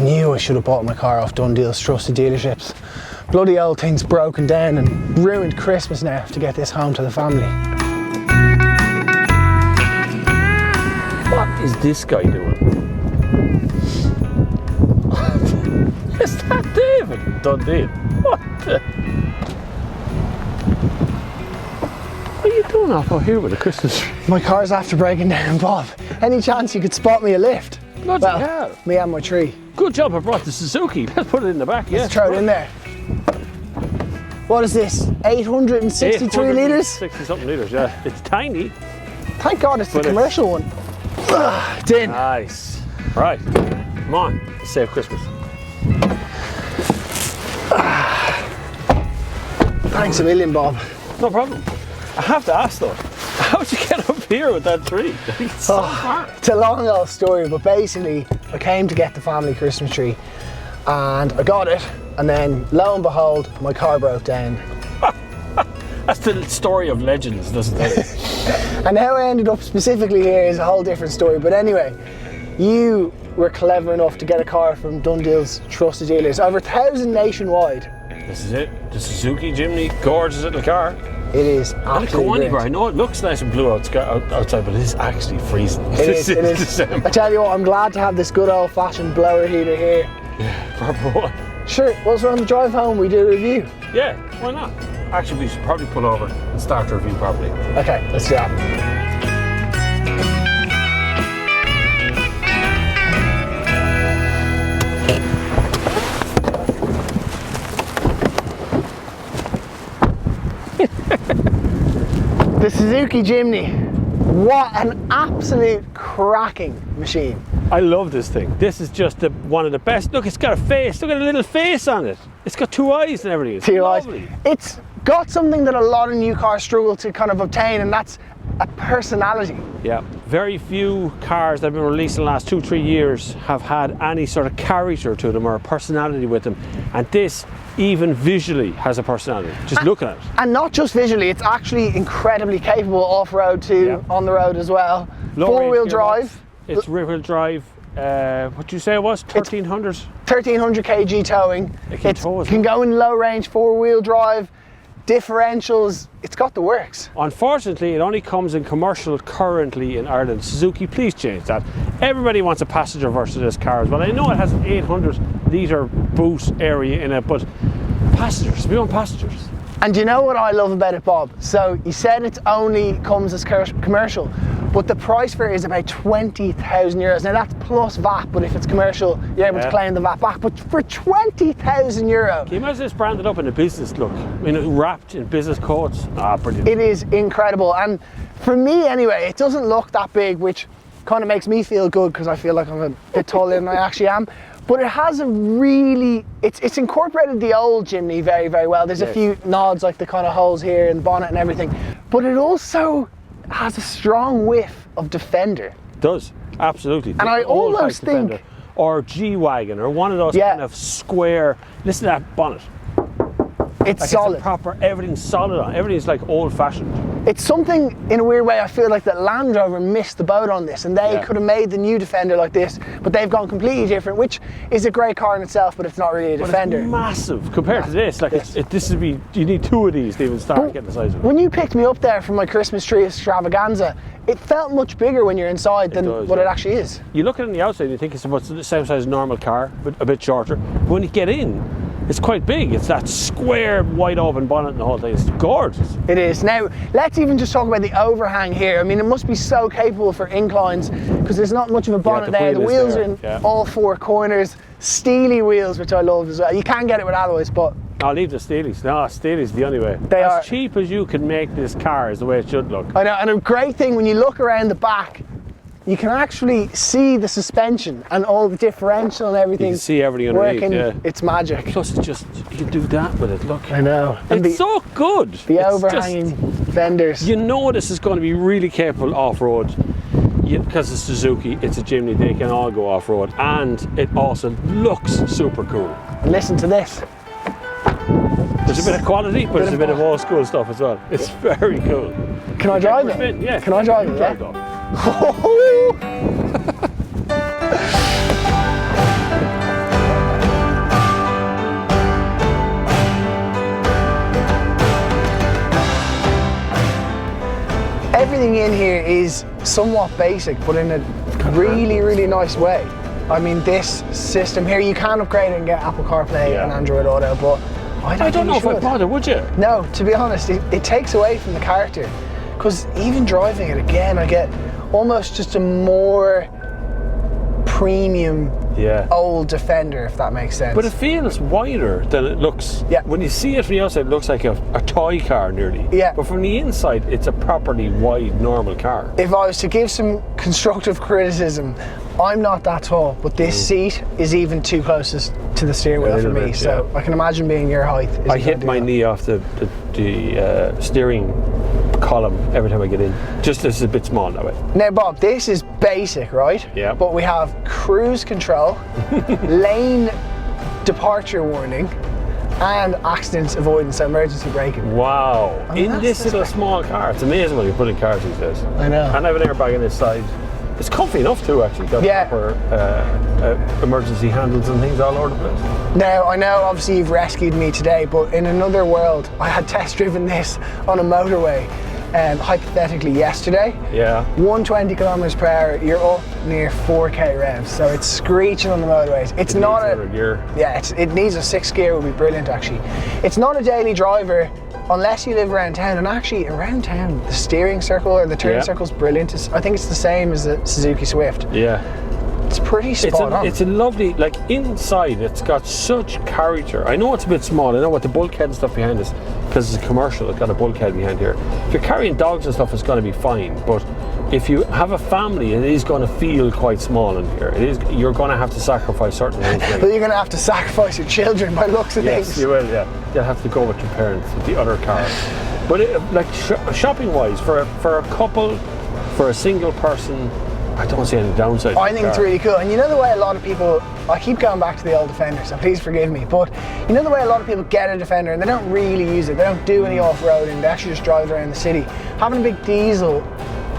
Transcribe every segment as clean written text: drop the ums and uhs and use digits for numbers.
knew I should have bought my car off DoneDeal's trusted dealerships. Bloody old thing's broken down and ruined Christmas now to get this home to the family. What is this guy doing? Is that David? DoneDeal. What the? What are you doing off out here with a Christmas tree? My car's after breaking down, Bob. Any chance you could spot me a lift? Bloody hell. Me and my tree. Good job I brought the Suzuki. Let's put it in the back, yeah. Let's throw it in there. What is this? 863 litres? 60 something litres, yeah. It's tiny. Thank God it's the commercial one. It's in. Nice. Right. Come on. Let's save Christmas. Thanks a million, Bob. No problem. I have to ask though, how'd you get up here with that tree? It's so far. It's a long old story, but basically I came to get the family Christmas tree and I got it, and then lo and behold my car broke down. That's the story of legends, doesn't it? And how I ended up specifically here is a whole different story, but anyway, you were clever enough to get a car from DoneDeal's trusted dealers, over 1,000 nationwide. This is it, the Suzuki Jimny, gorgeous little car. It is absolutely great. I know it looks nice and blue outside, but it is actually freezing. It is. I tell you what, I'm glad to have this good old-fashioned blower heater here. Yeah, proper one. Sure, once we're on the drive home, we do a review. Yeah, why not? Actually, we should probably pull over and start the review properly. Okay, let's do that. The Suzuki Jimny. What an absolute cracking machine. I love this thing. This is just one of the best. Look, it's got a face. Look at a little face on it. It's got 2 eyes and everything. It's lovely. It's got something that a lot of new cars struggle to kind of obtain, and that's a personality. Yeah, very few cars that have been released in the last 2-3 years have had any sort of character to them or a personality with them, and this even visually has a personality, just looking at it. And not just visually, it's actually incredibly capable off-road too, on the road as well. Four-wheel drive. It's rear-wheel drive. What did you say it was? 1300? 1300 kg towing. It can go in low range, four-wheel drive, differentials. It's got the works. Unfortunately, it only comes in commercial currently in Ireland. Suzuki, please change that. Everybody wants a passenger version of this car as well. I know it has an 800 litre boot area in it, but passengers, we want passengers. And do you know what I love about it, Bob? So you said it only comes as commercial, but the price for it is about 20,000 euros. Now that's plus VAT, but if it's commercial, you're able to claim the VAT back. But for 20,000 euro. Can you imagine this branded up in a business look? I mean, wrapped in business codes. Ah, brilliant. It is incredible. And for me anyway, it doesn't look that big, which kind of makes me feel good because I feel like I'm a bit taller than I actually am. But it has a really, it's incorporated the old Jimny very, very well. There's a few nods, like the kind of holes here in the bonnet and everything. But it also has a strong whiff of Defender. It does, absolutely. And I almost think... Defender, or G-Wagon, or one of those kind of square, listen to that bonnet. It's like solid. It's proper, everything's solid on. Everything's like old-fashioned. It's something, in a weird way, I feel like that Land Rover missed the boat on this, and they could have made the new Defender like this, but they've gone completely different, which is a great car in itself, but it's not really a Defender. It's massive compared to this. Like this would be, you need 2 of these to even start getting the size of it. When you picked me up there from my Christmas tree extravaganza, it felt much bigger when you're inside than what it actually is. You look at it on the outside and you think it's about the same size as a normal car, but a bit shorter. But when you get in, it's quite big. It's that square, wide open bonnet and the whole thing. It's gorgeous. It is. Now, let's even just talk about the overhang here. I mean, it must be so capable for inclines because there's not much of a bonnet there. The wheels are in all 4 corners. Steely wheels, which I love as well. You can get it with alloys, but... I'll leave the Steelies. No, Steelies the only way. They are as cheap as you can make this car is the way it should look. I know, and a great thing when you look around the back, you can actually see the suspension and all the differential and everything. You can see everything underneath, It's magic. Plus it's just, you can do that with it, look. I know. And it's so good. The overhanging fenders. You know this is going to be really capable off-road. Because it's Suzuki, it's a Jimny, they can all go off-road. And it also looks super cool. And listen to this. There's a bit of quality, but there's a bit of old school stuff as well. It's very cool. Can I drive it? Yeah. Can I drive it? Drive it. is somewhat basic, but in a really, really nice way. I mean, this system here, you can upgrade it and get Apple CarPlay and Android Auto, but I don't know if I'd bother, would you? No, to be honest, it takes away from the character. Because even driving it again, I get almost just a more premium old Defender, if that makes sense. But it feels wider than it looks. Yeah. When you see it from the outside, it looks like a toy car nearly. Yeah. But from the inside, it's a properly wide, normal car. If I was to give some constructive criticism, I'm not that tall, but this seat is even too close to the steering wheel for me. Bit, so I can imagine being your height. I hit my knee off the steering column every time I get in. Just as a bit small that way. Now, Bob, this is basic, right? Yeah. But we have cruise control, lane departure warning, and accident avoidance, so emergency braking. Wow. I mean, in this little small car. It's amazing what you put in cars these days. I know. And I have an airbag on this side. It's comfy enough too, actually. Got proper emergency handles and things all over the place. Now, I know obviously you've rescued me today, but in another world, I had test driven this on a motorway, hypothetically yesterday. Yeah. 120 kilometers per hour, you're up near 4k revs, so it's screeching on the motorways. It's not a gear. Yeah, it needs a 6th gear, would be brilliant actually. It's not a daily driver unless you live around town, and actually around town, the steering circle or the turn circle is brilliant. I think it's the same as the Suzuki Swift. Yeah. It's pretty spot on. It's a lovely, like inside, it's got such character. I know it's a bit small, I know what the bulkhead and stuff behind this, because it's a commercial, it's got a bulkhead behind here. If you're carrying dogs and stuff, it's going to be fine, but if you have a family, it is going to feel quite small in here. You're going to have to sacrifice certain things. But you're going to have to sacrifice your children by looks of things. Yes, you will, yeah. You'll have to go with your parents, with the other car. But shopping-wise, for a couple, for a single person, I don't see any downside. I think it's really cool. And you know the way a lot of people, I keep going back to the old Defender, so please forgive me, but you know the way a lot of people get a Defender and they don't really use it, they don't do any off-roading, they actually just drive around the city. Having a big diesel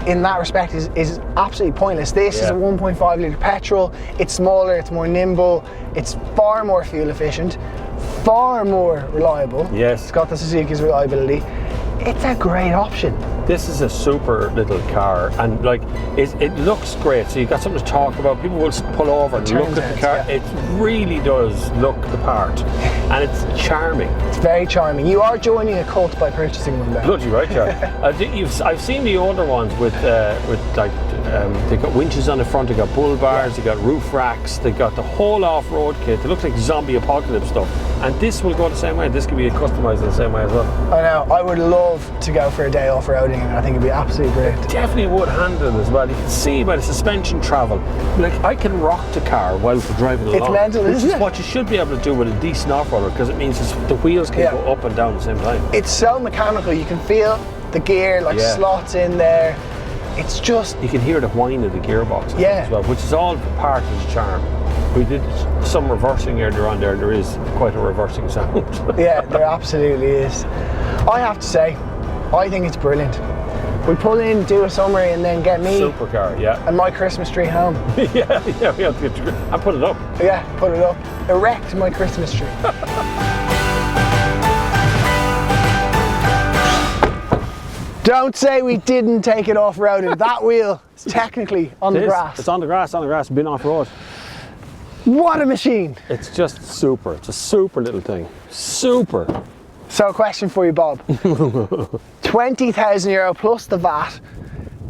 in that respect is absolutely pointless. This is a 1.5 litre petrol, it's smaller, it's more nimble, it's far more fuel efficient, far more reliable. Yes. It's got the Suzuki's reliability. It's a great option. This is a super little car, and like it looks great. So you've got something to talk about. People will pull over and look at the car. Yeah. It really does look the part, and it's charming. It's very charming. You are joining a cult by purchasing one, though. Bloody right, yeah. I've seen the older ones with like they got winches on the front. They got bull bars. They got roof racks. They got the whole off-road kit. It looks like zombie apocalypse stuff. And this will go the same way. This can be customized in the same way as well. I know. I would love to go for a day off-roading, and I think it'd be absolutely great. Definitely would handle it as well. You can see by the suspension travel. Like I can rock the car while we're driving along. It's mental, isn't it? Which is what you should be able to do with a decent off-roader, because it means the wheels can go up and down at the same time. It's so mechanical. You can feel the gear slots in there. It's just... You can hear the whine of the gearbox as well, which is all part of the charm. We did some reversing earlier on there, and there is quite a reversing sound. Yeah, there absolutely is. I have to say, I think it's brilliant. We pull in, do a summary, and then get me supercar, and my Christmas tree home. yeah, we have to get and put it up. Yeah, put it up. Erect my Christmas tree. Don't say we didn't take it off-roaded. That wheel is technically on the grass. It's on the grass, been off-road. What a machine. It's just super. It's a super little thing. Super. So a question for you, Bob. 20,000 euro plus the VAT,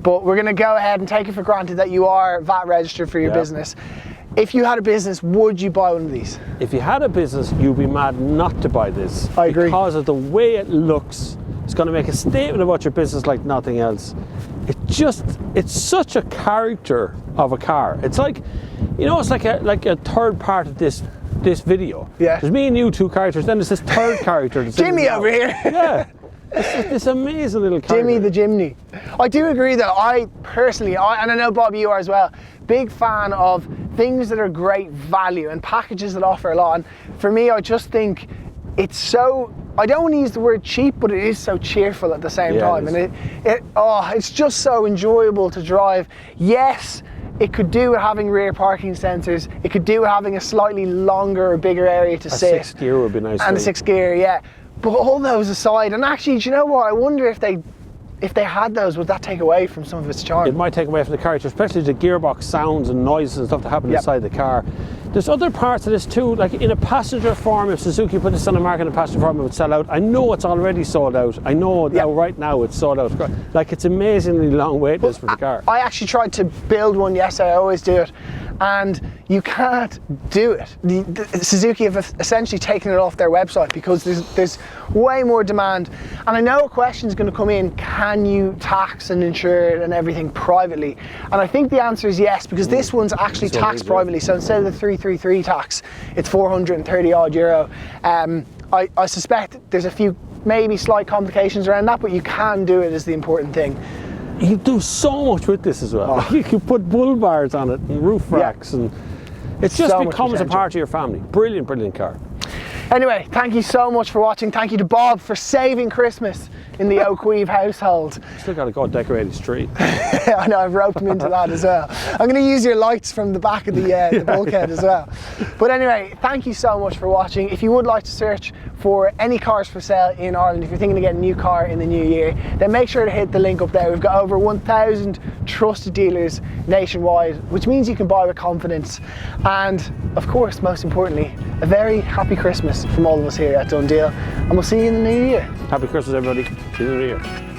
but we're going to go ahead and take it for granted that you are VAT registered for your business. If you had a business, would you buy one of these? If you had a business, you'd be mad not to buy this. I agree. Because of the way it looks. It's going to make a statement about your business like nothing else. It's such a character of a car. It's like, you know, it's like a third part of this video. Yeah. There's me and you, two characters, then there's this third character. Jimmy over here. Yeah. It's this amazing little character. Jimmy the Jimny. I do agree though, I personally, and I know Bob, you are as well, big fan of things that are great value and packages that offer a lot. And for me, I just think it's so, I don't want to use the word cheap, but it is so cheerful at the same time. And it's just so enjoyable to drive. Yes, it could do with having rear parking sensors. It could do with having a slightly longer or bigger area to sit. A 6th gear would be nice. And a 6th gear, yeah. But all those aside, and actually, do you know what? I wonder if if they had those, would that take away from some of its charm? It might take away from the car, especially the gearbox sounds and noises and stuff that happen inside the car. There's other parts of this too, like in a passenger form, if Suzuki put this on the market in a passenger form, it would sell out. I know it's already sold out. I know now, right now it's sold out. Like, it's amazingly long wait list for the car. I actually tried to build one yesterday, I always do it, and you can't do it. The Suzuki have essentially taken it off their website because there's way more demand. And I know a question is going to come in, can you tax and insure it and everything privately? And I think the answer is yes, because this one's actually taxed privately. So instead of the 333 tax, it's 430 odd euro. I suspect there's a few maybe slight complications around that, but you can do it, is the important thing. You do so much with this as well. Like, you can put bull bars on it and roof racks, and it just so becomes a part of your family. Brilliant, brilliant car. Anyway, thank you so much for watching. Thank you to Bob for saving Christmas in the O'Queeve household. Still got to go decorate his tree. I know, I've roped him into that as well. I'm going to use your lights from the back of the bulkhead as well. But anyway, thank you so much for watching. If you would like to search for any cars for sale in Ireland, if you're thinking of getting a new car in the new year, then make sure to hit the link up there. We've got over 1,000 trusted dealers nationwide, which means you can buy with confidence. And of course, most importantly, a very happy Christmas from all of us here at DoneDeal, and we'll see you in the new year. Happy Christmas, everybody. See you in the new year.